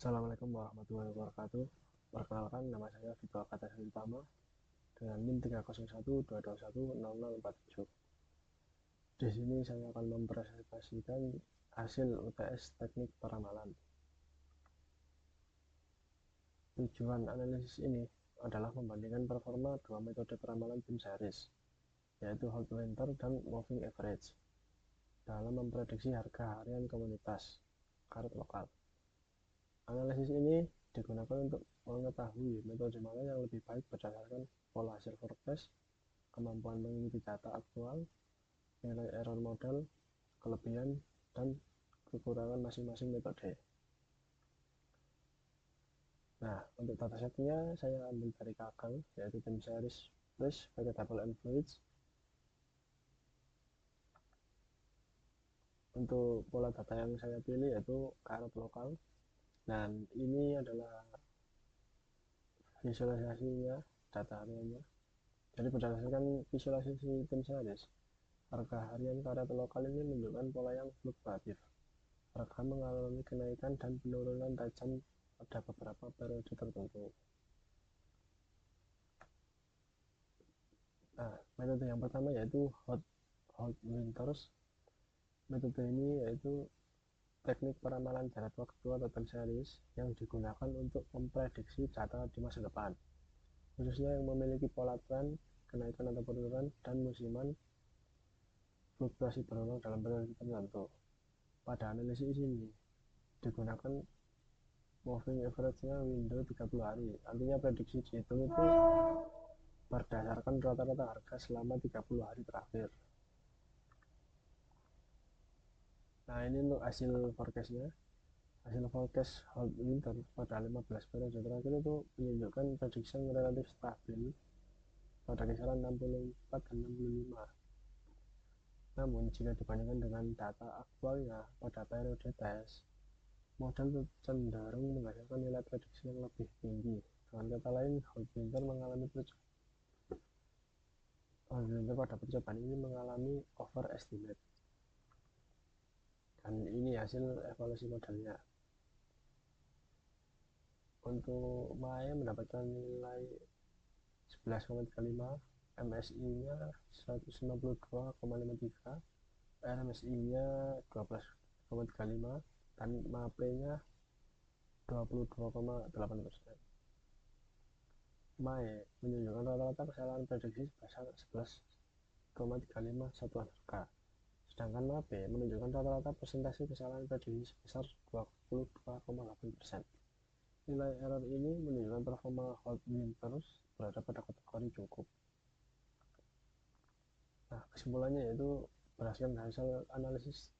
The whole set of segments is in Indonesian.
Assalamualaikum warahmatullahi wabarakatuh. Perkenalkan, nama saya Vito Akatasari Utama dengan NIM 30122210047. Di sini saya akan mempresentasikan hasil UTS Teknik Peramalan. Tujuan analisis ini adalah membandingkan performa dua metode peramalan tim series, yaitu Hot Winter dan Moving Average, dalam memprediksi harga harian komunitas karet lokal. Analisis ini digunakan untuk mengetahui metode mana yang lebih baik berdasarkan pola hasil forecast, kemampuan mengikuti data aktual, nilai error model, kelebihan, dan kekurangan masing-masing metode. Nah, untuk datasetnya saya ambil dari Kaggle, yaitu tim series plus vegetable and fluids. Untuk pola data yang saya pilih yaitu karet lokal, dan ini adalah visualisasinya, data hariannya. Jadi berdasarkan visualisasi tim series, harga harian karet lokal ini menunjukkan pola yang fluktuatif. Harga mengalami kenaikan dan penurunan tajam pada beberapa periode tertentu. Nah, metode yang pertama yaitu Hot Winters. Metode ini yaitu teknik peramalan jarak waktu atau time series yang digunakan untuk memprediksi data di masa depan, khususnya yang memiliki pola tren, kenaikan atau penurunan, dan musiman fluktuasi berulang dalam periode tertentu. Pada analisis ini digunakan moving average-nya window 30 hari. Artinya prediksi dihitung itu berdasarkan rata-rata harga selama 30 hari terakhir. Nah, ini untuk hasil forecast-nya. Hasil forecast Hot Winter pada 15 periode terakhir itu menunjukkan prediksi yang relatif stabil pada kisaran 64 dan 65. Namun, jika dibandingkan dengan data aktualnya pada periode tes, model cenderung menghasilkan nilai prediksi yang lebih tinggi. Dengan kata lain, Hot Winter pada percobaan ini mengalami overestimate. Dan ini hasil evaluasi modelnya. Untuk Mae mendapatkan nilai 11,35, MSI-nya 192,53, RMSI-nya 12,35, dan MAPE-nya 22,8%. Mae menunjukkan rata-rata kesalahan prediksi sebesar 11,35 satuan harga. Sedangkan MAPE menunjukkan rata-rata persentase kesalahan prediksi sebesar 22,8%. Nilai error ini menunjukkan performa Hot Winters berada pada kategori cukup. Nah, kesimpulannya yaitu berdasarkan hasil analisis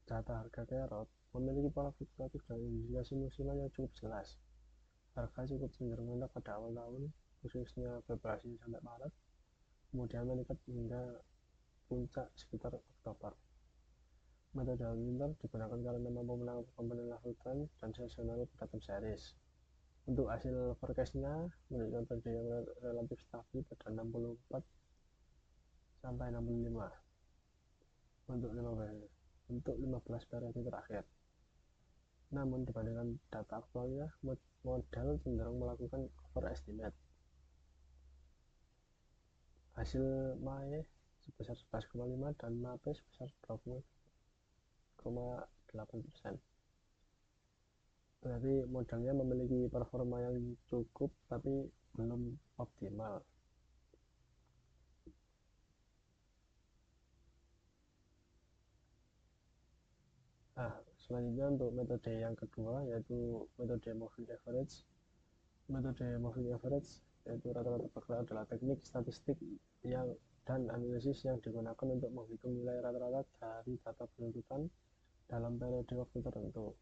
data harga carrot memiliki pola fluktuatif dan indikasi musiman yang cukup jelas. Harga cukup cenderung rendah pada awal tahun, khususnya Februari sampai Maret, kemudian meningkat hingga puncak sekitar Oktober. Metode Hot Winter digunakan karena mampu menangkap komponen level trend dan seasonal pada time series. Untuk hasil forecast-nya menunjukkan prediksi yang relatif stabil pada 64 sampai 65 untuk 15 periode terakhir. Namun dibandingkan data aktualnya, model cenderung melakukan overestimate. Hasil Mae sebesar 11,5 dan MAPE sebesar 20,8%. Berarti modelnya memiliki performa yang cukup tapi belum optimal. Nah, selanjutnya untuk metode yang kedua yaitu metode moving average. Metode moving average yaitu rata-rata perkiraan adalah teknik statistik dan analisis yang digunakan untuk menghitung nilai rata-rata dari data berurutan dalam periode waktu tertentu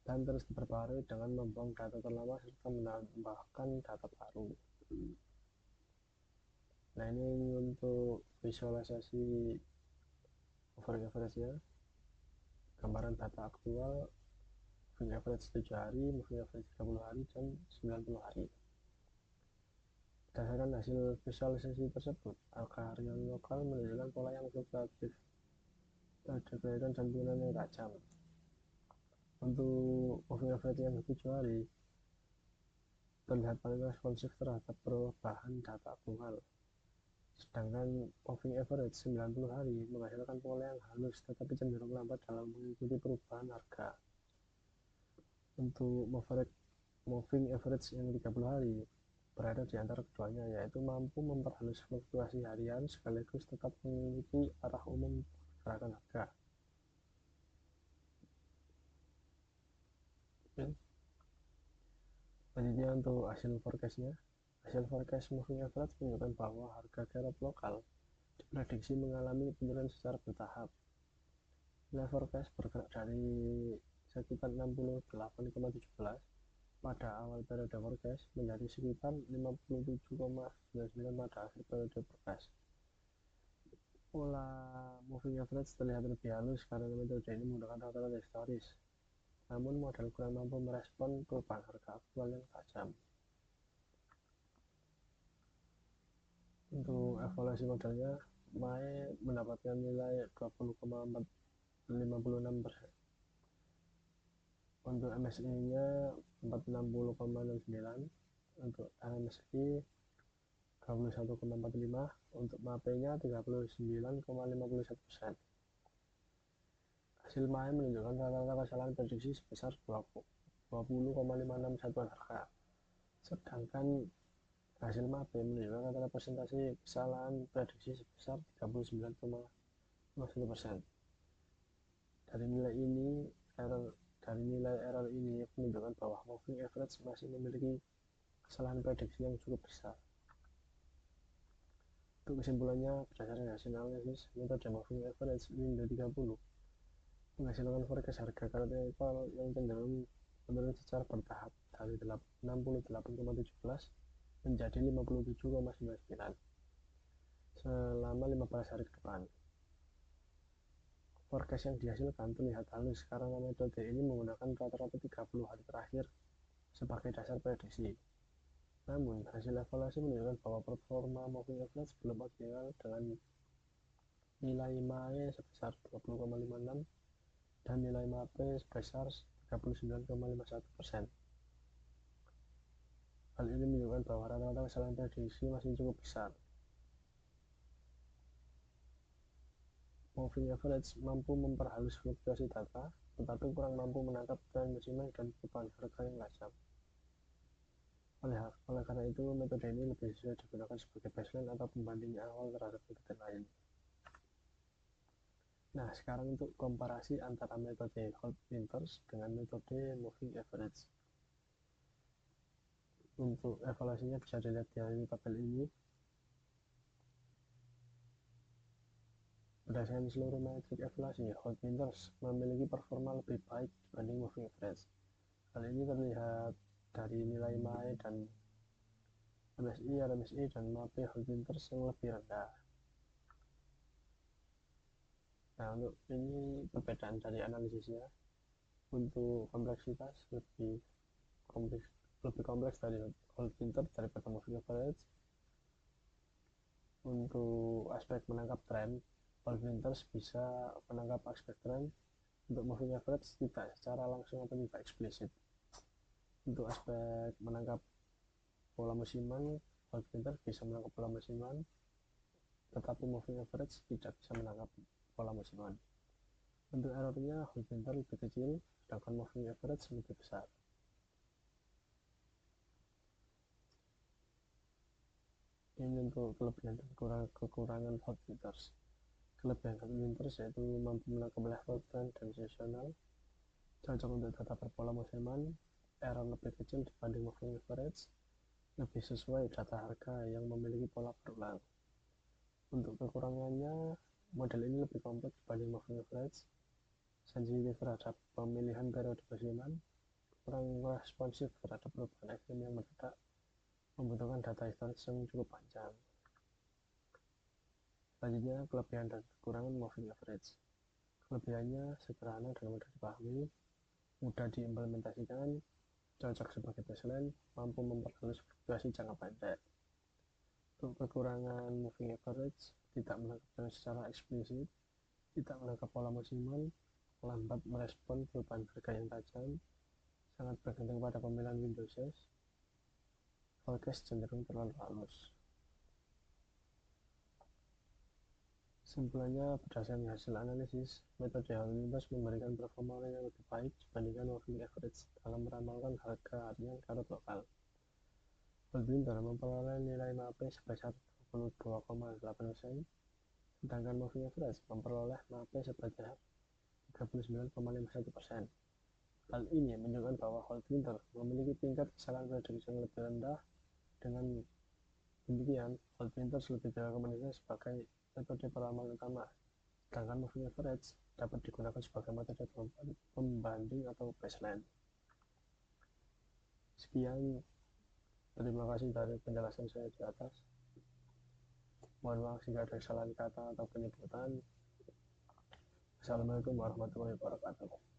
dan terus diperbarui dengan membuang data terlama serta menambahkan data baru. Nah, ini untuk visualisasi moving average-nya, gambaran data aktual, moving average 7 hari, moving average 30 hari, dan 90 hari. Berdasarkan hasil visualisasi tersebut, harga harian lokal menunjukkan pola yang fluktuatif, ada kenaikan dan penurunan yang tajam. Untuk moving average yang 7 hari terlihat paling responsif terhadap perubahan data tunggal, sedangkan moving average 90 hari menghasilkan pola yang halus tetapi cenderung lambat dalam mengikuti perubahan harga. Untuk moving average yang 30 hari berada di antara keduanya, yaitu mampu memperhalus fluktuasi harian sekaligus tetap mengikuti arah umum pergerakan harga. Selanjutnya untuk hasil forecastnya. Hasil forecast moving average menunjukkan bahwa harga garap lokal diprediksi mengalami penurunan secara bertahap. Nilai forecast bergerak dari sekitar 68,17 pada awal periode forecast menjadi sekitar 57,99 pada akhir periode forecast. Pola moving average terlihat lebih halus karena metode ini menggunakan rata-rata historis, namun model kurang mampu merespon perubahan harga aktual yang tajam. Untuk evaluasi modelnya, MAE mendapatkan nilai 20,56%. Untuk MSI-nya 460,69, untuk RMSI 21,45, untuk MAPE-nya 39,51%. Hasil MAE menunjukkan rata-rata kesalahan prediksi sebesar 20,56 satuan harga, sedangkan hasil MAPE menunjukkan rata-rata persentase kesalahan prediksi sebesar 39,1%. Dari nilai error ini menunjukkan bahwa moving average masih memiliki kesalahan prediksi yang cukup besar. Untuk kesimpulannya, berdasarkan hasil analisis, metode moving average window 30 menghasilkan forecast harga teknikal yang cenderung menurun secara bertahap dari 68,17 menjadi 57,99 selama 15 hari ke depan. Forecast yang dihasilkan terlihat halus karena metode ini menggunakan rata-rata 30 hari terakhir sebagai dasar prediksi. Namun, hasil evaluasi menunjukkan bahwa performa moving average belum optimal dengan nilai MAE sebesar 20,56 dan nilai MAPE sebesar 39,51%. Hal ini menunjukkan bahwa rata-rata kesalahan prediksi masih cukup besar. Moving average mampu memperhalus fluktuasi data, tetapi kurang mampu menangkap tren musiman dan perubahan harga yang tajam. Oleh karena itu, metode ini lebih sesuai digunakan sebagai baseline atau pembanding awal terhadap metode lain. Nah, sekarang untuk komparasi antara metode Holt-Winters dengan metode moving average. Untuk evaluasinya bisa dilihat di tabel ini. Berdasarkan seluruh metrik evaluasi, Holt-Winters memiliki performa lebih baik dibanding moving average. Hal ini terlihat dari nilai MAE dan MSI, RMSI, dan MAPE Holt-Winters yang lebih rendah. Nah, untuk ini perbedaan dari analisisnya. Untuk kompleksitas lebih kompleks dari Holt-Winters daripada moving average. Untuk aspek menangkap tren, Holt-Winters bisa menangkap aspek tren. Untuk moving average tidak secara langsung atau tidak eksplisit. Untuk aspek menangkap pola musiman, Holt-Winters bisa menangkap pola musiman, tetapi moving average tidak bisa menangkap pola musiman. Untuk errornya, Holt-Winters lebih kecil, sedangkan moving average lebih besar. Ini untuk kelebihan dan kekurangan Holt-Winters. Kelebihan Holt-Winters yaitu mampu menangkap level trend dan seasonal, cocok untuk data berpola musiman, error lebih kecil dibanding moving average, lebih sesuai data harga yang memiliki pola berulang. Untuk kekurangannya, model ini lebih kompleks dibanding moving average, sensitif terhadap pemilihan periode musiman, kurang responsif terhadap perubahan ekstrim yang mendadak, membutuhkan data historis yang cukup panjang. Selanjutnya, kelebihan dan kekurangan moving average. Kelebihannya sederhana dan mudah dipahami, mudah diimplementasikan, cocok sebagai baseline, mampu memperhalus fluktuasi jangka pendek. Untuk kekurangan moving average, tidak menangkap tren secara eksplisit, tidak menangkap pola musiman, lambat merespon perubahan harga yang tajam, sangat bergantung pada pemilihan Windowses, forecast cenderung terlalu halus. Kesimpulannya, berdasarkan hasil analisis, metode Hall Winters memberikan performa yang lebih baik dibandingkan moving average dalam meramalkan harga harian karut lokal. Hall Winters memperoleh nilai MAP sebesar 22,8%, sedangkan moving average memperoleh MAP sebesar 39,51%. Hal ini menunjukkan bahwa Hall Winters memiliki tingkat kesalahan prediksi yang lebih rendah. Dengan demikian, Hall Winters lebih direkomendasikan sebagai metode peramal utama, sedangkan moving average dapat digunakan sebagai metode pembanding atau baseline. Sekian, terima kasih dari penjelasan saya di atas. Mohon maaf jika ada kesalahan kata atau penyebutan. Assalamualaikum warahmatullahi wabarakatuh.